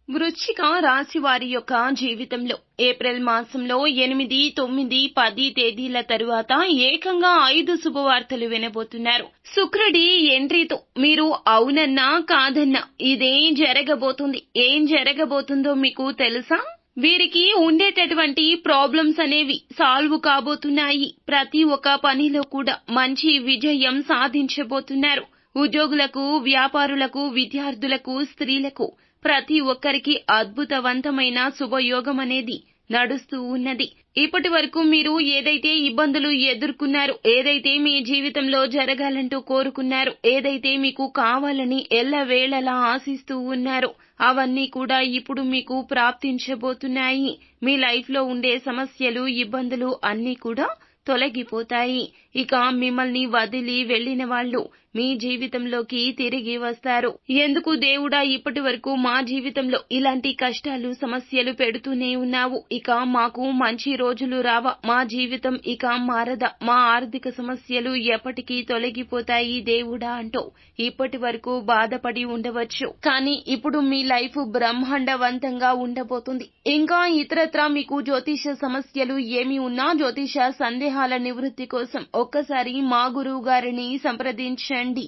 వృశ్చిక రాశి వారి యొక్క జీవితంలో ఏప్రిల్ మాసంలో 8, 9, 10 తేదీల తరువాత ఏకంగా 5 శుభవార్తలు వినబోతున్నారు. శుక్రుడి ఎంట్రీతో మీరు అవునన్నా కాదన్నా ఇదేం జరగబోతుంది, ఏం జరగబోతుందో మీకు తెలుసా? వీరికి ఉండేటటువంటి ప్రాబ్లమ్స్ అనేవి సాల్వ్ కాబోతున్నాయి. ప్రతి ఒక్క పనిలో కూడా మంచి విజయం సాధించబోతున్నారు. ఉద్యోగులకు, వ్యాపారులకు, విద్యార్థులకు, స్త్రీలకు ప్రతి ఒక్కరికి అద్భుతవంతమైన శుభయోగం అనేది నడుస్తూ ఉన్నది. ఇప్పటి వరకు మీరు ఏదైతే ఇబ్బందులు ఎదుర్కొన్నారో, ఏదైతే మీ జీవితంలో జరగాలంటూ కోరుకున్నారో, ఏదైతే మీకు కావాలని ఎల్లవేళలా ఆశిస్తూ ఉన్నారో అవన్నీ కూడా ఇప్పుడు మీకు ప్రాప్తించబోతున్నాయి. మీ లైఫ్ లో ఉండే సమస్యలు, ఇబ్బందులు అన్నీ కూడా తొలగిపోతాయి. ఇక మిమ్మల్ని వదిలి వెళ్లిన వాళ్ళు మీ జీవితంలోకి తిరిగి వస్తారు. ఎందుకు దేవుడా ఇప్పటి వరకు మా జీవితంలో ఇలాంటి కష్టాలు, సమస్యలు పెడుతూనే ఉన్నావు? ఇక మాకు మంచి రోజులు రావా? మా జీవితం ఇక మారదా? మా ఆర్థిక సమస్యలు ఎప్పటికీ తొలగిపోతాయి దేవుడా అంటూ ఇప్పటి వరకు బాధపడి ఉండవచ్చు. కానీ ఇప్పుడు మీ లైఫ్ బ్రహ్మాండవంతంగా ఉండబోతుంది. ఇంకా ఇతరత్రా మీకు జ్యోతిష సమస్యలు ఏమి ఉన్నా, జ్యోతిష సందేహాల నివృత్తి కోసం ఒక్కసారి మా గురువు గారిని సంప్రదించండి.